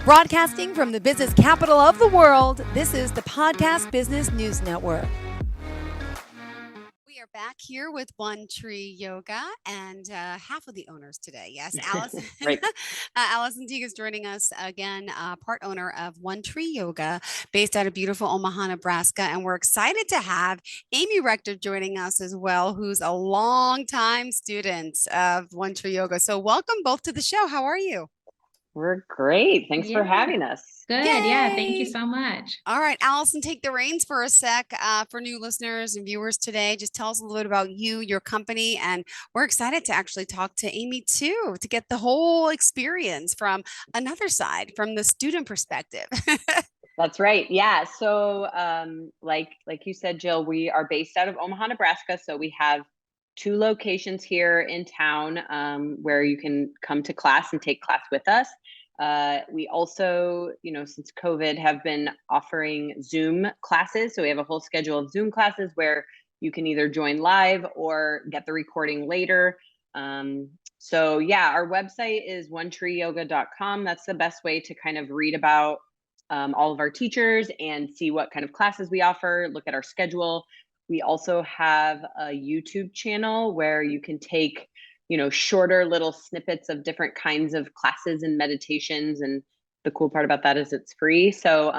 Broadcasting from the business capital of the world, this is the Podcast Business News Network. We are back here with One Tree Yoga and half of the owners today. Yes, Alison, Right. Alison Tigges joining us again, part owner of One Tree Yoga, based out of beautiful Omaha, Nebraska. And we're excited to have Amy Rector joining us as well, who's a longtime student of One Tree Yoga. So welcome both to the show. How are you? We're great. Thanks for having us. Good. Yay! Yeah. Thank you so much. All right, Alison, take the reins for a sec for new listeners and viewers today. Just tell us a little bit about you, your company, and we're excited to actually talk to Amy too, to get the whole experience from another side, from the student perspective. That's right. Yeah. So like you said, Jill, we are based out of Omaha, Nebraska. So we have 2 locations here in town where you can come to class and take class with us. We also, since COVID, have been offering Zoom classes. So we have a whole schedule of Zoom classes where you can either join live or get the recording later. So yeah, our website is onetreeyoga.com. That's the best way to kind of read about all of our teachers and see what kind of classes we offer, look at our schedule. We also have a YouTube channel where you can take, shorter little snippets of different kinds of classes and meditations. And the cool part about that is it's free. So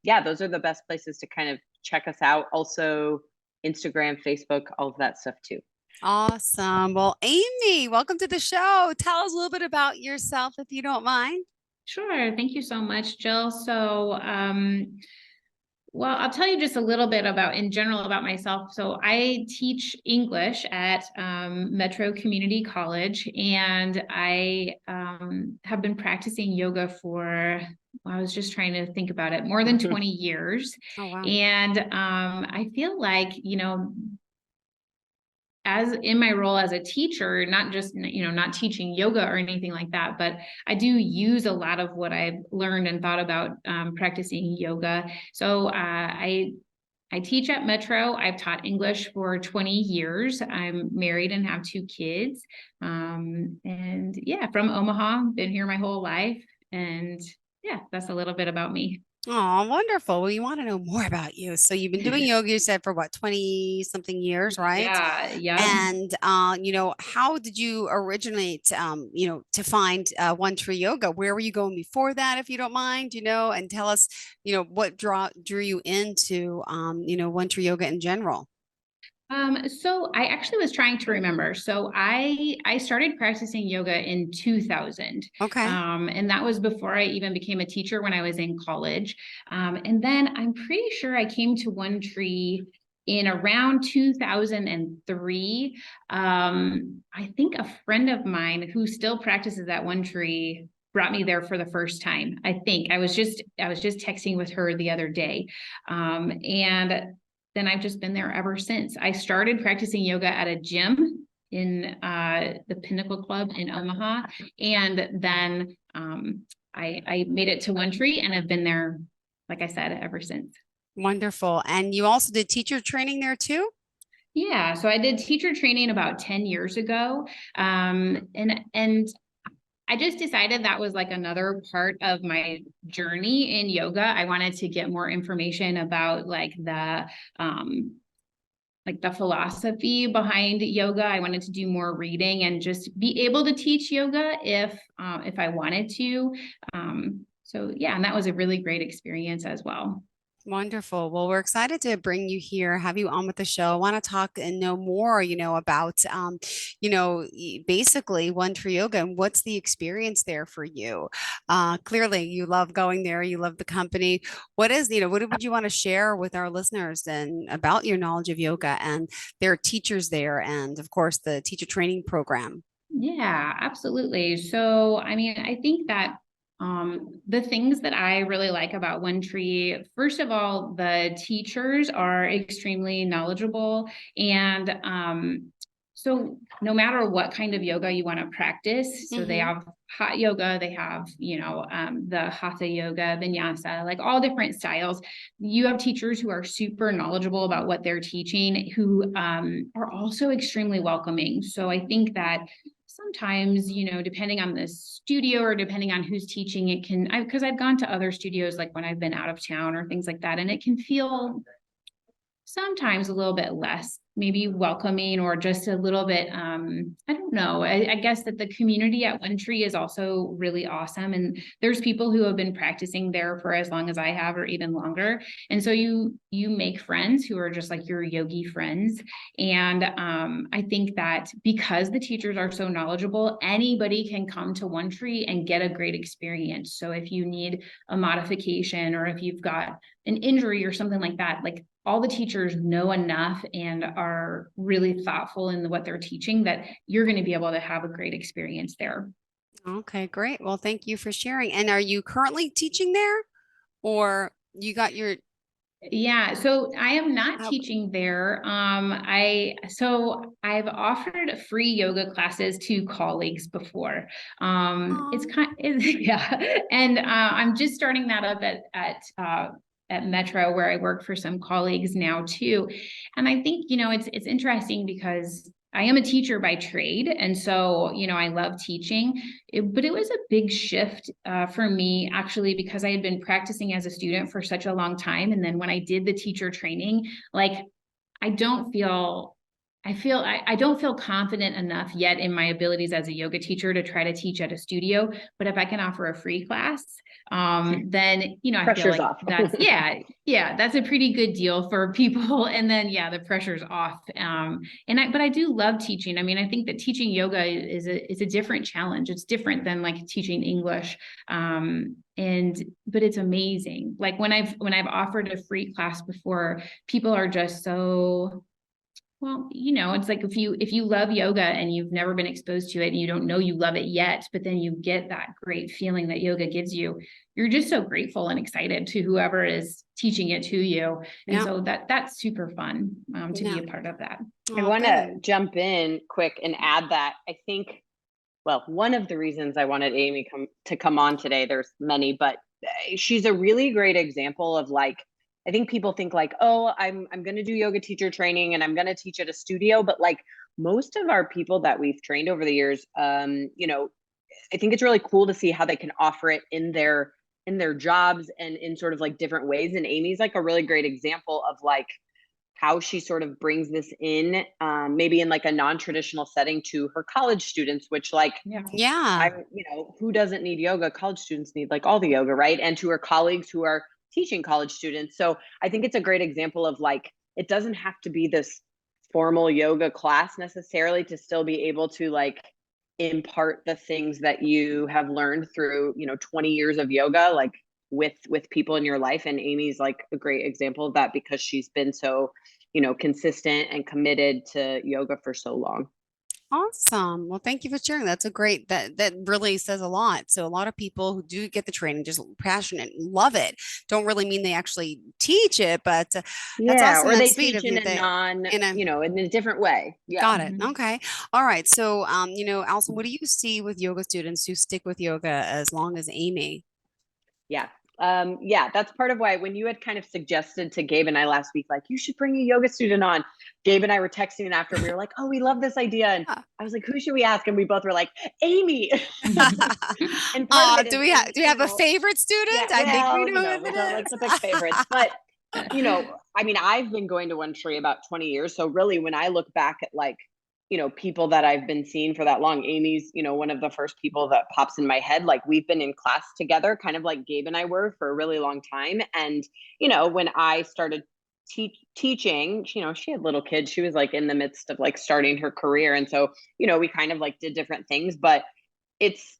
yeah, those are the best places to kind of check us out. Also, Instagram, Facebook, all of that stuff too. Awesome. Well, Amy, welcome to the show. Tell us a little bit about yourself, if you don't mind. Sure. Thank you so much, Jill. So, well, I'll tell you just a little bit in general about myself. So I teach English at Metro Community College, and I have been practicing yoga for, I was just trying to think about it, more than 20 years. Oh, wow. And I feel like, as in my role as a teacher, not just, not teaching yoga or anything like that, but I do use a lot of what I've learned and thought about practicing yoga. So I teach at Metro. I've taught English for 20 years. I'm married and have 2 kids. And yeah, from Omaha, been here my whole life. And yeah, that's a little bit about me. Oh, wonderful. Well, you want to know more about you. So you've been doing yoga, you said, for what, 20 something years, right? Yeah. And, how did you originate, to find One Tree Yoga? Where were you going before that, if you don't mind, and tell us, what drew you into, One Tree Yoga in general? So I actually was trying to remember. So I started practicing yoga in 2000. Okay. And that was before I even became a teacher when I was in college. And then I'm pretty sure I came to One Tree in around 2003. I think a friend of mine who still practices at One Tree brought me there for the first time. I think I was just texting with her the other day. And then I've just been there ever since. I started practicing yoga at a gym in the Pinnacle Club in Omaha. And then I made it to One Tree and have been there, like I said, ever since. Wonderful. And you also did teacher training there too? Yeah. So I did teacher training about 10 years ago. And I just decided that was like another part of my journey in yoga. I wanted to get more information about like the philosophy behind yoga. I wanted to do more reading and just be able to teach yoga if I wanted to. So yeah, and that was a really great experience as well. Wonderful. Well, we're excited to bring you here, have you on with the show. I want to talk and know more, about, basically One Tree Yoga and what's the experience there for you. Clearly, you love going there. You love the company. What would you want to share with our listeners and about your knowledge of yoga and their teachers there and, of course, the teacher training program? Yeah, absolutely. So, I mean, I think that the things that I really like about One Tree, first of all, the teachers are extremely knowledgeable. And so no matter what kind of yoga you want to practice, so they have hot yoga, they have, the hatha yoga, vinyasa, like all different styles. You have teachers who are super knowledgeable about what they're teaching, who are also extremely welcoming. So I think that sometimes, you know, depending on the studio or depending on who's teaching, it can, because I've gone to other studios, like when I've been out of town or things like that, and it can feel sometimes a little bit less maybe welcoming, or just a little bit, I don't know. I guess that the community at One Tree is also really awesome. And there's people who have been practicing there for as long as I have, or even longer. And so you make friends who are just like your yogi friends. And I think that because the teachers are so knowledgeable, anybody can come to One Tree and get a great experience. So if you need a modification, or if you've got an injury or something like that, like all the teachers know enough and are really thoughtful in what they're teaching, that you're going to be able to have a great experience there. Okay, great. Well, thank you for sharing. And are you currently teaching there, or you got your Yeah, so I am not how, teaching there. I've offered free yoga classes to colleagues before. It's oh, kind yeah, and I'm just starting that up at Metro, where I work for some colleagues now too. And I think, you know, it's interesting because I am a teacher by trade, and so, you know, I love teaching. But it was a big shift for me, actually, because I had been practicing as a student for such a long time. And then when I did the teacher training, like, I don't feel I don't feel confident enough yet in my abilities as a yoga teacher to try to teach at a studio. But if I can offer a free class, then, you know, I feel Pressure's like off. that's, yeah, that's a pretty good deal for people. And then, yeah, the pressure's off. But I do love teaching. I mean, I think that teaching yoga is a different challenge. It's different than like teaching English. But it's amazing. Like when I've offered a free class before, people are just so, well, you know, it's like if you love yoga and you've never been exposed to it and you don't know you love it yet, but then you get that great feeling that yoga gives you, you're just so grateful and excited to whoever is teaching it to you. And yeah, so that's super fun, to be yeah. a part of that. I Oh, want to good. jump in quick and add that I think, well, one of the reasons I wanted Amy to come on today, there's many, but she's a really great example of like, I think people think like, oh, I'm going to do yoga teacher training and I'm going to teach at a studio, but like most of our people that we've trained over the years, you know, I think it's really cool to see how they can offer it in their jobs and in sort of like different ways. And Amy's like a really great example of like how she sort of brings this in, maybe in like a non-traditional setting to her college students, which like Yeah. Yeah. I'm, you know, who doesn't need yoga? College students need like all the yoga, right? And to her colleagues who are teaching college students. So I think it's a great example of like, it doesn't have to be this formal yoga class necessarily to still be able to like impart the things that you have learned through, you know, 20 years of yoga, like with people in your life. And Amy's like a great example of that because she's been so, you know, consistent and committed to yoga for so long. Awesome. Well, thank you for sharing. That's a great that really says a lot. So a lot of people who do get the training just passionate, love it. Don't really mean they actually teach it, but that's Yeah, awesome or and they sweet teach of you. in a That non, in a you know, in a different way. Yeah. got it. Mhm. Okay. All right. So Alison, what do you see with yoga students who stick with yoga as long as Amy? Yeah. Yeah, that's part of why when you had kind of suggested to Gabe and I last week, like, you should bring a yoga student on, Gabe and I were texting after, we were like, oh, we love this idea. And Yeah. I was like, who should we ask? And we both were like, Amy. And part of Mhm. it is, Do we you have a know, favorite yeah, student? I think we well, you know know, who we it don't like is. to pick favorites, but you know, I mean, I've been going to One Tree about 20 years. So really when I look back at like, you know, people that I've been seeing for that long, Amy's, you know, one of the first people that pops in my head. Like we've been in class together, kind of like Gabe and I were for a really long time. And, you know, when I started teaching, you know, she had little kids. She was like in the midst of like starting her career. And so, you know, we kind of like did different things, but it's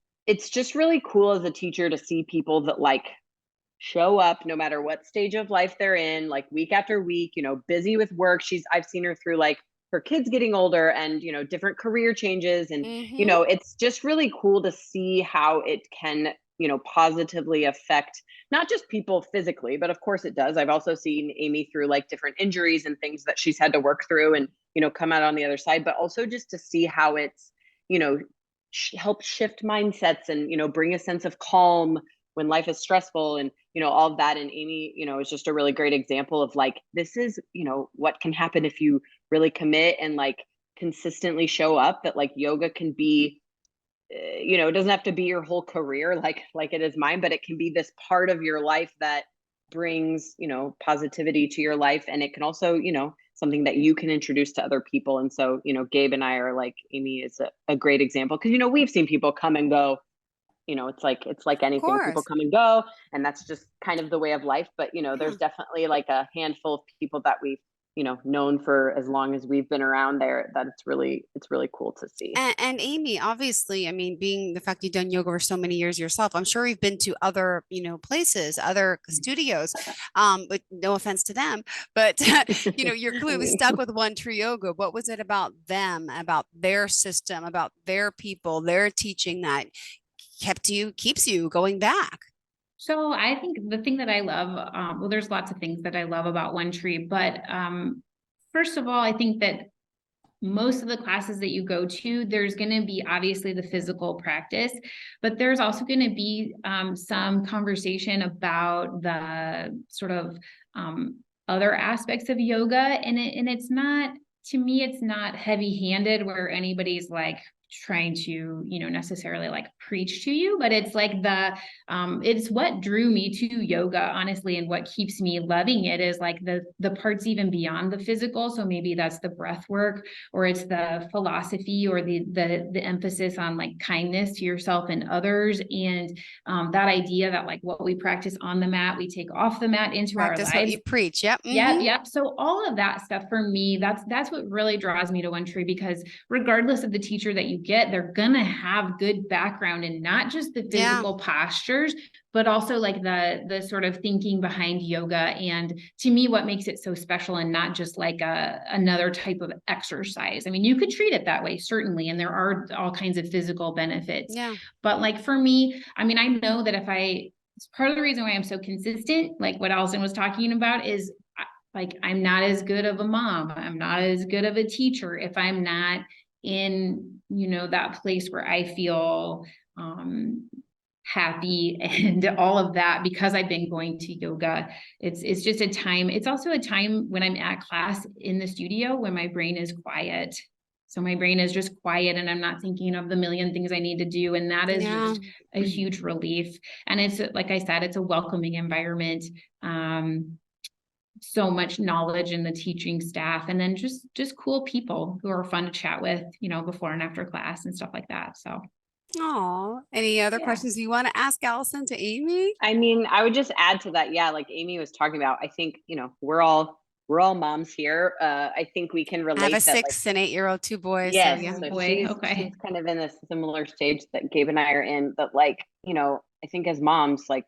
just really cool as a teacher to see people that like show up no matter what stage of life they're in, like week after week, you know, busy with work. I've seen her through like her kids getting older and, you know, different career changes. And, you Hmm. know, it's just really cool to see how it can, you know, positively affect not just people physically, but of course it does. I've also seen Amy through like different injuries and things that she's had to work through and, you know, come out on the other side, but also just to see how it's, you know, help shift mindsets and, you know, bring a sense of calm when life is stressful and, you know, all of that. And Amy, you know, is just a really great example of like, this is, you know, what can happen if you really commit and like consistently show up, that like yoga can be it doesn't have to be your whole career like it is mine, but it can be this part of your life that brings, positivity to your life. And it can also, something that you can introduce to other people. And so, Gabe and I are like, Amy is a great example, because, we've seen people come and go. It's like Of anything, people course. come and go, and that's just kind of the way of life. But, Yeah. there's definitely like a handful of people that we've, known for as long as we've been around there, that it's really cool to see. And Amy, obviously, I mean, being the fact you've done yoga for so many years yourself, I'm sure you've been to other, places, other studios. But no offense to them, but you're clearly stuck with One Tree Yoga. What was it about them, about their system, about their people, their teaching that keeps you going back? So I think the thing that I love, well, there's lots of things that I love about One Tree, but first of all, I think that most of the classes that you go to, there's going to be obviously the physical practice, but there's also going to be some conversation about the sort of other aspects of yoga. And it's not, to me, it's not heavy-handed where anybody's like trying to, necessarily like preach to you, but it's like it's what drew me to yoga, honestly, and what keeps me loving it is like the parts even beyond the physical. So maybe that's the breath work, or it's the philosophy, or the emphasis on like kindness to yourself and others, and that idea that like what we practice on the mat, we take off the mat into our Practice what lives. you preach. Yep. Yep, Hmm. yep. So all of that stuff for me, that's what really draws me to One Tree, because regardless of the teacher that you get, they're gonna have good background in not just the Yeah. physical postures, but also like the sort of thinking behind yoga. And to me, what makes it so special, and not just like another type of exercise. I mean, you could treat it that way, certainly, and there are all kinds of physical benefits. Yeah. But like for me, I mean, I know that it's part of the reason why I'm so consistent, like what Alison was talking about, is like I'm not as good of a mom, I'm not as good of a teacher if I'm not in, that place where I feel happy and all of that, because I've been going to yoga. It's just a time. It's also a time when I'm at class in the studio when my brain is quiet. So my brain is just quiet and I'm not thinking of the million things I need to do. And that is Yeah. just a huge relief. And it's, like I said, it's a welcoming environment. So much knowledge in the teaching staff, and then just cool people who are fun to chat with, before and after class and stuff like that. So Oh, any other yeah. questions you want to ask Allison to Amy? I mean, I would just add to that, yeah, like Amy was talking about, I think, we're all moms here. I think we can I have a relate that, like, 6 and 8-year-old, two boys. So yes, yeah. Oh so boy. she's Okay. kind of in a similar stage that Gabe and I are in, but like, I think as moms, like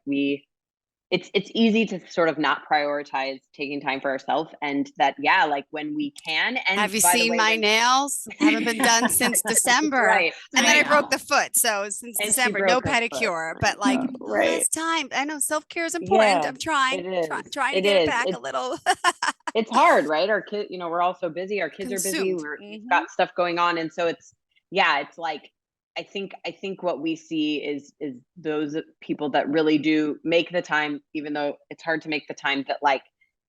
it's easy to sort of not prioritize taking time for ourselves, and that, yeah, like when we can, and Have you by the seen way, my when nails? Haven't been done since December. right, And then I I broke know. the foot. So since and she December, no broke her foot, pedicure. But like, right, it's time. I know self-care is important. yeah, I'm trying, it is, trying to it get it is, back a little. it's hard, right? Our kid, we're all so busy. Our kids are busy. Consumed. We've got stuff going on, and so yeah, it's like I think what we see is those people that really do make the time, even though it's hard to make the time. That, like,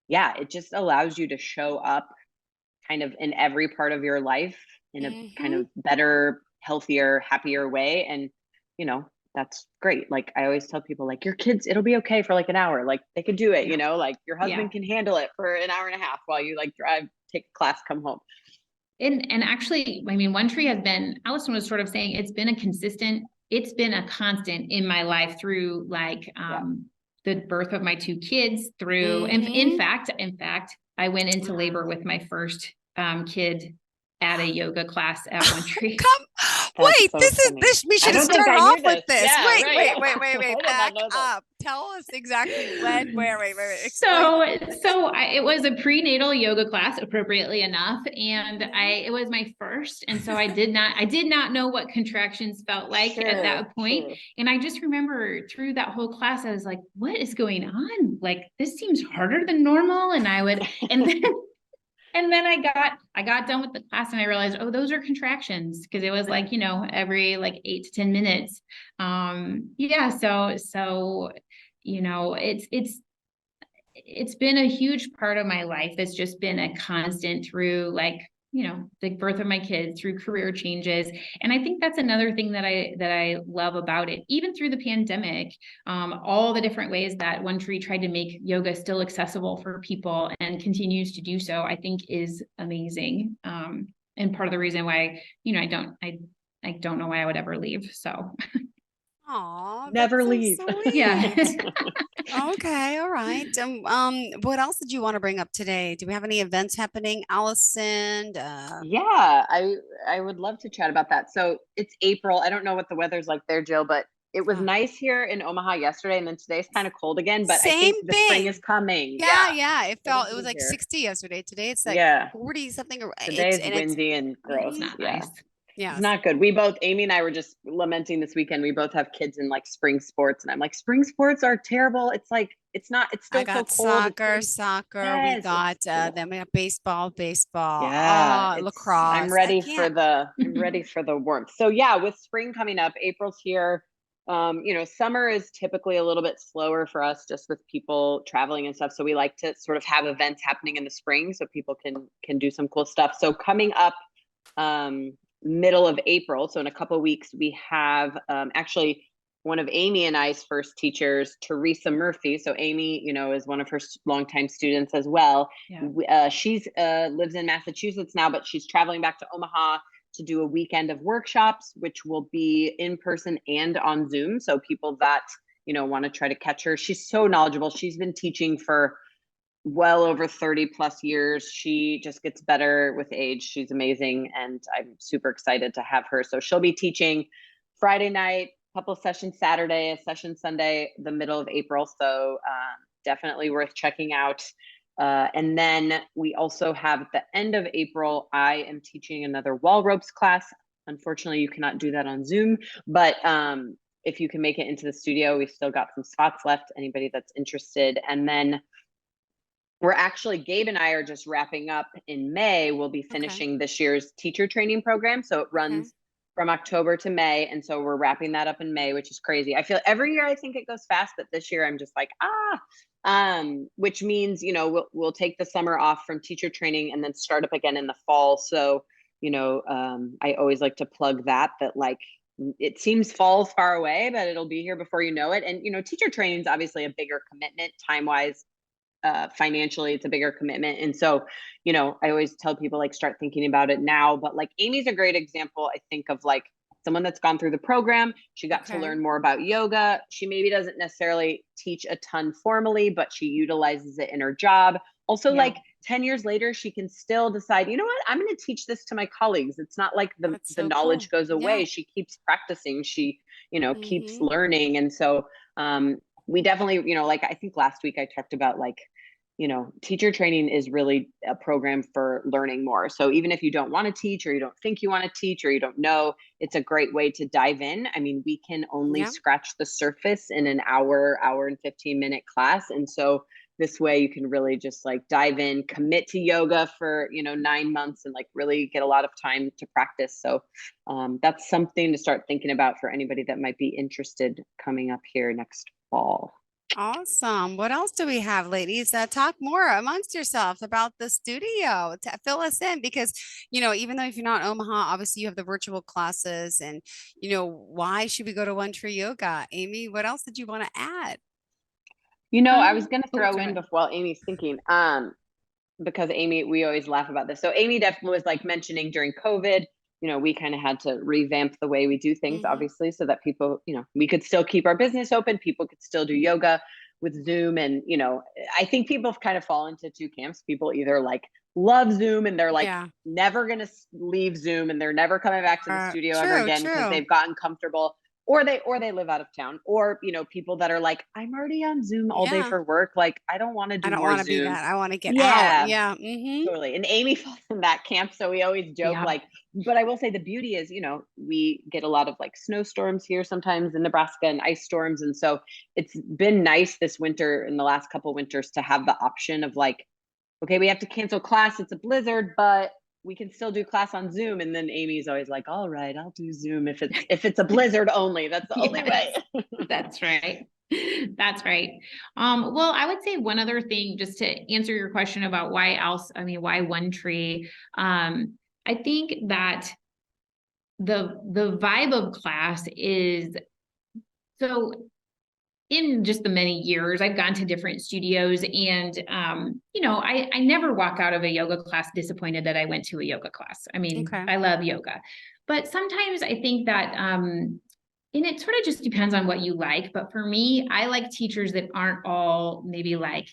yeah, it just allows you to show up kind of in every part of your life in a kind Hmm. of better, healthier, happier way, and you know that's great. Like, I always tell people, like, your kids, it'll be okay for like an hour, like they could do it, Yeah. like your Yeah. husband can handle it for an hour and a half while you like drive, take a class, come home. And actually, I mean, One Tree has been, Allison was sort of saying, it's been a constant in my life through like Yeah. the birth of my two kids, through, and Hmm. in fact, I went into Wow. labor with my first kid at a yoga class at One Tree. Come, That's wait, so this is funny. this. We I should have don't think started I off knew with this. this. Yeah, Wait, right. wait, wait, wait, I wait. did not Back know this. up. Tell us exactly when, where, wait, explain. So, it was a prenatal yoga class, appropriately enough, and Mhm. it was my first, and so I did not know what contractions felt like at Sure, that point. sure. And I just remember through that whole class, I was like, "What is going on? Like, this seems harder than normal." And then and then I got done with the class and I realized, oh, those are contractions, because it was like, every like 8 to 10 minutes. Yeah, so it's been a huge part of my life. It's just been a constant through like the birth of my kids, through career changes. And I think that's another thing that I love about it. Even through the pandemic, all the different ways that One Tree tried to make yoga still accessible for people and continues to do so, I think is amazing. And part of the reason why, I don't know why I would ever leave. So Aw, that's Never so leave. yeah. sweet. Okay, all right. What else did you want to bring up today? Do we have any events happening, Allison? Yeah, I would love to chat about that. So it's April. I don't know what the weather's like there, Jill, but it was uh, nice here in Omaha yesterday, and then today's kind of cold again, but I Same think the spring is thing. coming. Yeah, Yeah, yeah. it'll It was be like here. 60 yesterday. Today it's like Yeah. 40 something or Today is it's windy and It's gross. mhm, not Yeah. nice. It's yes. not good. Amy and I were just lamenting this weekend. We both have kids in like spring sports, and I'm like, spring sports are terrible. It's like, it's I still so got cold. It's soccer, still, We yes, got it's, ugh. then we got baseball, Yeah, lacrosse. I can't. I'm ready for the warmth. So yeah, with spring coming up, April's here. Summer is typically a little bit slower for us just with people traveling and stuff. So we like to sort of have events happening in the spring so people can do some cool stuff. So coming up middle of April, so in a couple of weeks, we have actually one of Amy and I's first teachers, Teresa Murphy. So Amy, is one of her longtime students as well. Yeah. She's lives in Massachusetts now, but she's traveling back to Omaha to do a weekend of workshops, which will be in person and on Zoom. So people that, want to try to catch her. She's so knowledgeable. She's been teaching for well over 30 plus years. She just gets better with age. She's amazing. And I'm super excited to have her. So she'll be teaching Friday night, a couple of sessions Saturday, a session Sunday, the middle of April. So definitely worth checking out. And then we also have at the end of April, I am teaching another wall ropes class. Unfortunately, you cannot do that on Zoom, but if you can make it into the studio, we've still got some spots left, anybody that's interested. And then Gabe and I are just wrapping up in May. We'll be Okay. finishing this year's teacher training program. So it Okay. runs from October to May. And so we're wrapping that up in May, which is crazy. I feel every year I think it goes fast, but this year I'm just like, which means, we'll take the summer off from teacher training and then start up again in the fall. So, I always like to plug that like, it seems fall's far away, but it'll be here before you know it. And, teacher training is obviously a bigger commitment time wise. Financially, it's a bigger commitment. And so, I always tell people like start thinking about it now. But like Amy's a great example, I think, of like someone that's gone through the program. She got to Okay. learn more about yoga. She maybe doesn't necessarily teach a ton formally, but she utilizes it in her job. Also, Yeah. like 10 years later, she can still decide, you know what, I'm going to teach this to my colleagues. It's not like That's the so cool. knowledge goes Yeah. away. She keeps practicing. She, keeps Mm-hmm. learning. And so we definitely, like I think last week I talked about like, teacher training is really a program for learning more. So even if you don't want to teach or you don't think you want to teach or you don't know, it's a great way to dive in. I mean, we can only Yeah. scratch the surface in an hour and 15-minute class. And so this way you can really just like dive in, commit to yoga for, 9 months and like really get a lot of time to practice. So that's something to start thinking about for anybody that might be interested coming up here next fall. Awesome. What else do we have, ladies? Talk more amongst yourselves about the studio. Fill us in because, even though if you're not in Omaha, obviously you have the virtual classes and, why should we go to One Tree Yoga? Amy, what else did you want to add? I was going to throw in Sorry. before while Amy's thinking, because Amy, we always laugh about this. So Amy definitely was like mentioning during COVID, we kind of had to revamp the way we do things, Mm-hmm. obviously, so that people, we could still keep our business open. People could still do yoga with Zoom. And, I think people kind of fall into two camps. People either like love Zoom and they're like Yeah. never going to leave Zoom and they're never coming back to the studio ever True, again because true. they've gotten comfortable, or they live out of town, or people that are like, I'm already on Zoom all day Yeah. for work, like I don't want to I do don't more want to be Zoom. that. I want to get out. Yeah, Yeah. Mm-hmm. totally. And Amy falls in that camp, so we always joke Yeah. like, but I will say the beauty is, we get a lot of like snowstorms here sometimes in Nebraska and ice storms, and so it's been nice this winter, in the last couple winters, to have the option of like, okay, we have to cancel class, it's a blizzard, but we can still do class on Zoom. And then Amy's always like, all right, I'll do Zoom if it's a blizzard only. That's the only Yes, way. that's right. That's right. Well, I would say one other thing, just to answer your question about why One Tree. I think that the vibe of class is so in just the many years I've gone to different studios and I never walk out of a yoga class disappointed that I went to a yoga class. I mean, Okay. I love yoga. But sometimes I think that and it sort of just depends on what you like. But for me, I like teachers that aren't all maybe like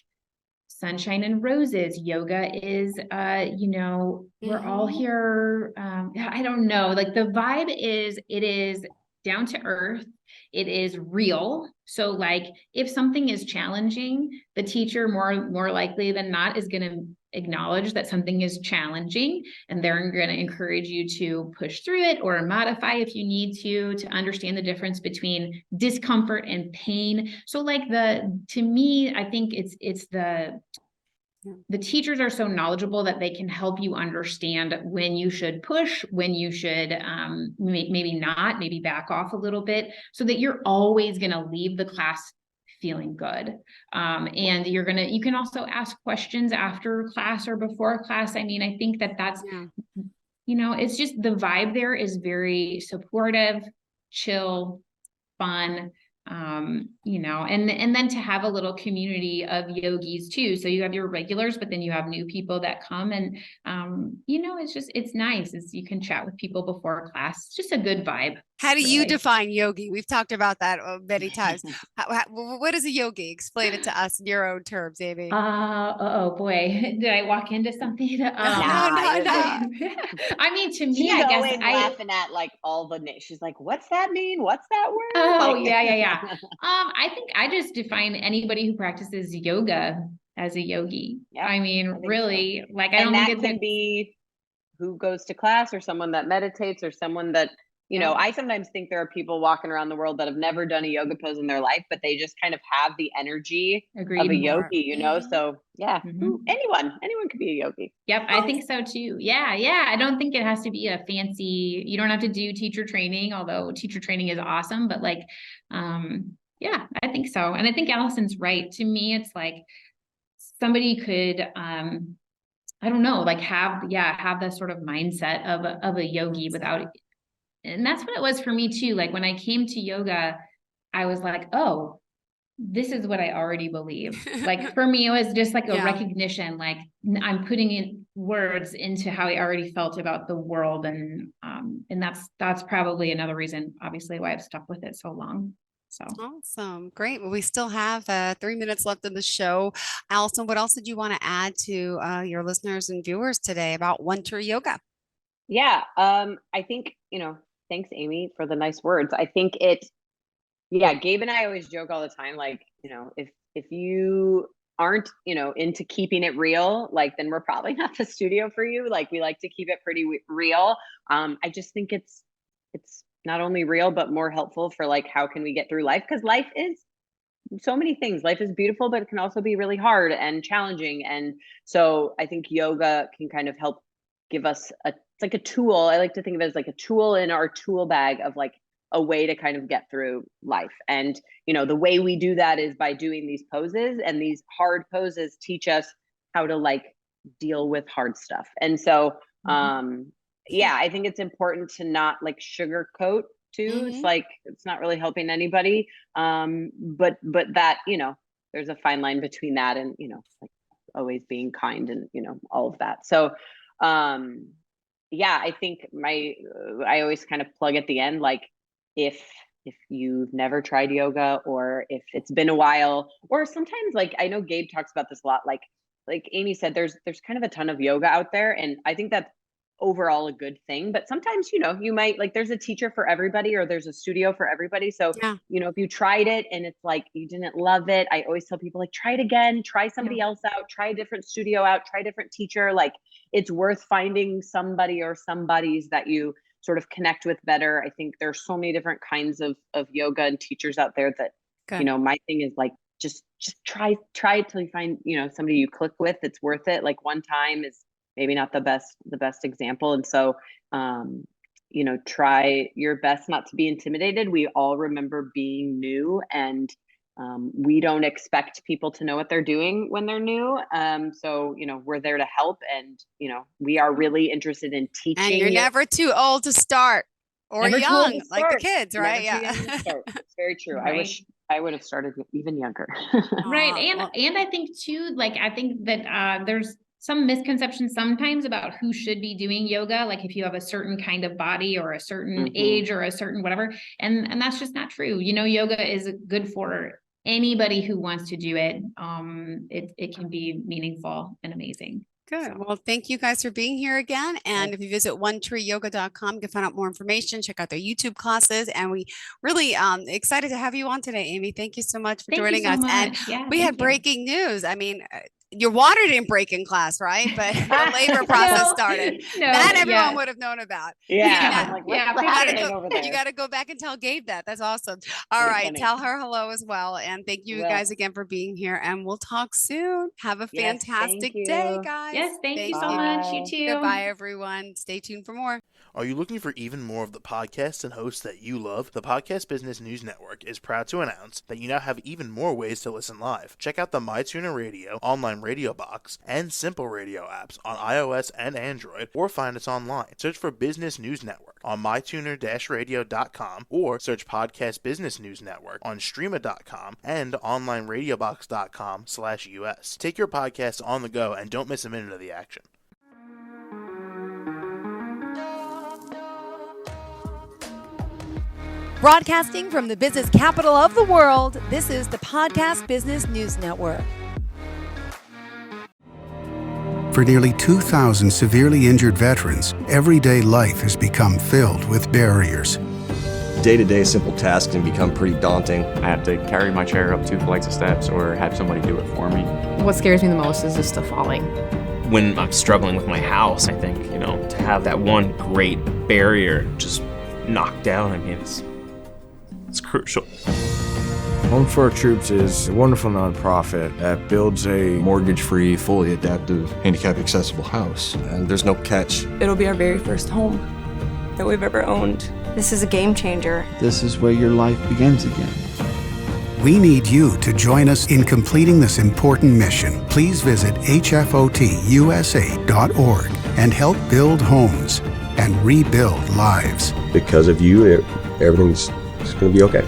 sunshine and roses. Yoga is, we're all here. I don't know. Like the vibe is, it is down to earth. It is real. So like if something is challenging, the teacher more likely than not is going to acknowledge that something is challenging and they're going to encourage you to push through it or modify if you need to understand the difference between discomfort and pain. So like to me, I think it's the teachers are so knowledgeable that they can help you understand when you should push, when you should maybe not, maybe back off a little bit, so that you're always going to leave the class feeling good. And you can also ask questions after class or before class. I mean, I think that's, it's just the vibe there is very supportive, chill, fun, and then to have a little community of yogis too. So you have your regulars, but then you have new people that come and, it's nice. You can chat with people before class. It's just a good vibe. How do you Really. define yogi? We've talked about that many times. What is a yogi? Explain it to us in your own terms, Amy. Oh boy, did I walk into something? No, no, Nah, no, you're no. good. I mean, to me, She's I guess always laughing at like all the names. She's like, "What's that mean? What's that word?" oh Like, yeah. I think I just define anybody who practices yoga as a yogi. yeah, I mean, I think so. really, like I And don't think that it's can be who goes to class or someone that meditates or someone that, yeah. I sometimes think there are people walking around the world that have never done a yoga pose in their life, but they just kind of have the energy of a Agreed. yogi, Mhm. So yeah, Mhm. anyone could be a yogi. Yep, I think so too. Yeah. I don't think it has to be a fancy, you don't have to do teacher training, although teacher training is awesome, but like, yeah, I think so. And I think Allison's right. To me, it's like somebody could, I don't know, like have the sort of mindset of a yogi without, and that's what it was for me too. Like when I came to yoga, I was like, oh, this is what I already believe. Like for me, it was just like a Yeah. recognition, like I'm putting in words into how I already felt about the world. And that's probably another reason, obviously, why I've stuck with it so long. So Awesome. Great. Well, we still have 3 minutes left in the show. Allison, what else did you want to add to your listeners and viewers today about One Tree Yoga? Yeah, I think, thanks Amy for the nice words. I think yeah, Gabe and I always joke all the time, like, if you aren't, into keeping it real, like then we're probably not the studio for you. Like we like to keep it pretty real. I just think it's not only real but more helpful for like how can we get through life, because life is so many things. Life is beautiful, but it can also be really hard and challenging. And so I think yoga can kind of help give us it's like a tool. I like to think of it as like a tool in our tool bag of like a way to kind of get through life. And, the way we do that is by doing these poses, and these hard poses teach us how to like deal with hard stuff. And so, yeah, I think it's important to not like sugarcoat too. It's Hmm. like, it's not really helping anybody. But that, there's a fine line between that and, like always being kind and, all of that. So, yeah, I think I always kind of plug at the end, like if you've never tried yoga, or if it's been a while, or sometimes like I know Gabe talks about this a lot, like Amy said, there's kind of a ton of yoga out there, and I think that's overall a good thing. But sometimes, you might like there's a teacher for everybody, or there's a studio for everybody. So, Yeah. if you tried it and it's like you didn't love it, I always tell people like try it again, try yeah. somebody else out, try a different studio out, try a different teacher. Like it's worth finding somebody or somebodies that you sort of connect with better. I think there's so many different kinds of yoga and teachers out there that, Good. my thing is like just try it till you find, somebody you click with. It's worth it. Like one time is maybe not the best example. And so, try your best not to be intimidated. We all remember being new and We don't expect people to know what they're doing when they're new. So, we're there to help, and, we are really interested in teaching. And you're never too old to start, or Never too old young, to like the start. kids, right? Never too Yeah. young to start. It's very true. I Right. wish I would have started even younger. Right. Well, And I think too, I think that there's some misconceptions sometimes about who should be doing yoga. Like if you have a certain kind of body or a certain age or a certain whatever, and that's just not true. Yoga is good for anybody who wants to do it. It can be meaningful and amazing. good. Well, thank you guys for being here again. And if you visit onetreeyoga.com, you can find out more information, check out their YouTube classes. And we really excited to have you on today, Amy. Thank you so much for Thank you joining so us. And much. Yeah, we thank had you. breaking news. I mean, your water didn't break in class, right? But the labor process started. No, That everyone yeah. would have known about. Yeah. I'm Yeah. like, Yeah, what's pretty happening much. over there? You got to go back and tell Gabe that. That's awesome. All Very right. funny. Tell her hello as well. And thank you Will. guys again for being here. And we'll talk soon. Have a Yes, fantastic thank day, you. guys. Yes, thank you so Bye. much. You too. Goodbye, everyone. Stay tuned for more. Are you looking for even more of the podcasts and hosts that you love? The Podcast Business News Network is proud to announce that you now have even more ways to listen live. Check out the MyTuner Radio, online radio box, and Simple Radio apps on iOS and Android, or find us online. Search for Business News Network on mytuner-radio.com, or search Podcast Business News Network on streama.com and onlineradiobox.com/US. Take your podcast on the go and don't miss a minute of the action. Broadcasting from the business capital of the world, this is the Podcast Business News Network. For nearly 2,000 severely injured veterans, everyday life has become filled with barriers. Day-to-day simple tasks can become pretty daunting. I have to carry my chair up 2 flights of steps or have somebody do it for me. What scares me the most is just the falling. When I'm struggling with my house, I think, to have that one great barrier just knocked down, it's crucial. Home for Our Troops is a wonderful nonprofit that builds a Mortgage-free, fully adaptive, handicap-accessible house. And there's no catch. It'll be our very first home that we've ever owned. This is a game changer. This is where your life begins again. We need you to join us in completing this important mission. Please visit hfotusa.org and help build homes and rebuild lives. Because of you, everything's going to be okay.